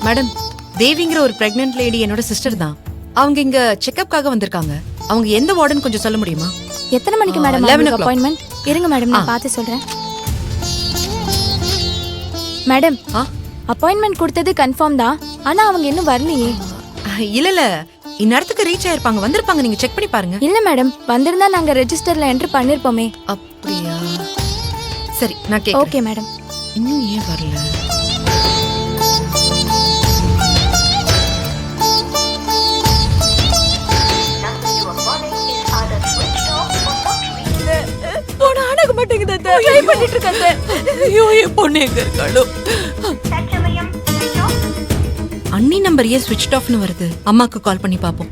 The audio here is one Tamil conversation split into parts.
மேடம், தேவிங்கிற ஒரு பிரெக்னன்ட் லேடி என்னோட சிஸ்டர் தான். அவங்க இங்க செக்கப்காக வந்திருக்காங்க. அவங்க எந்த வார்டுன்னு கொஞ்சம் சொல்ல முடியுமா? எத்தனை மணிக்கு மேடம் 11 o'clock. அப்பாயின்மெண்ட்? இருங்க மேடம், நான் பார்த்து சொல்றேன். மேடம், அப்பாயின்மெண்ட் கொடுத்தது கன்ஃபார்ம் தான். ஆனா அவங்க இன்னும் வரலையே. இல்ல இந்நேரத்துக்கு ரீச் ஆயிருப்பாங்க, வந்திருப்பாங்க. நீங்க செக் பண்ணி பாருங்க. இல்ல மேடம், வந்திருந்தா நாங்க ரெஜிஸ்டர்ல என்ட்ரி பண்ணிருப்போமே. அப்படியா? சரி, நான் கேக்குறேன். Okay madam. இன்னும் ஏன் வரல? அண்ணி நம்பர் ஏன் ஸ்விட்ச் ஆஃப்னு வருது? அம்மாக்கு கால் பண்ணி பாப்போம்.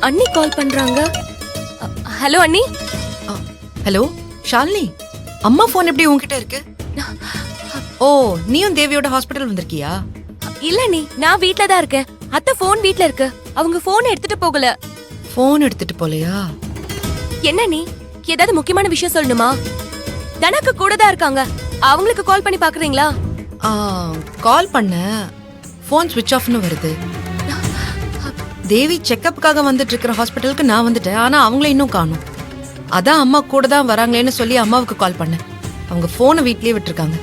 அண்ணி கால் பண்றாங்க. ஹலோ அண்ணி. ஹலோ ஷாலினி, அம்மா போன் எப்படி உன்கிட்ட இருக்கு? ஓ, நீயும் தேவியோட ஹாஸ்பிடல் வந்திருக்கியா? இல்ல நீ, நான் வீட்ல தான் இருக்கேன். அத்தை போன் வீட்ல இருக்கு. அவங்க போன் எடுத்துட்டு போகல. போன் எடுத்துட்டு போலையா? என்ன நீ, ஏதாவது முக்கியமான விஷயம் சொல்லணுமா? தனக்கு கூட தான் இருக்காங்க. அவங்களுக்கு கால் பண்ணி பாக்குறீங்களா? கால் பண்ண, போன் ஸ்விட்ச் ஆஃப்னு வருது. தேவி செக்கப்புக்காக வந்துட்டு இருக்கிற ஹாஸ்பிட்டலுக்கு நான் வந்துட்டேன். ஆனா அவங்கள இன்னும் காணும். அதான் அம்மா கூட தான் வராங்களேன்னு சொல்லி அம்மாவுக்கு கால் பண்ணேன். அவங்க போனை வீட்லயே விட்டுருக்காங்க.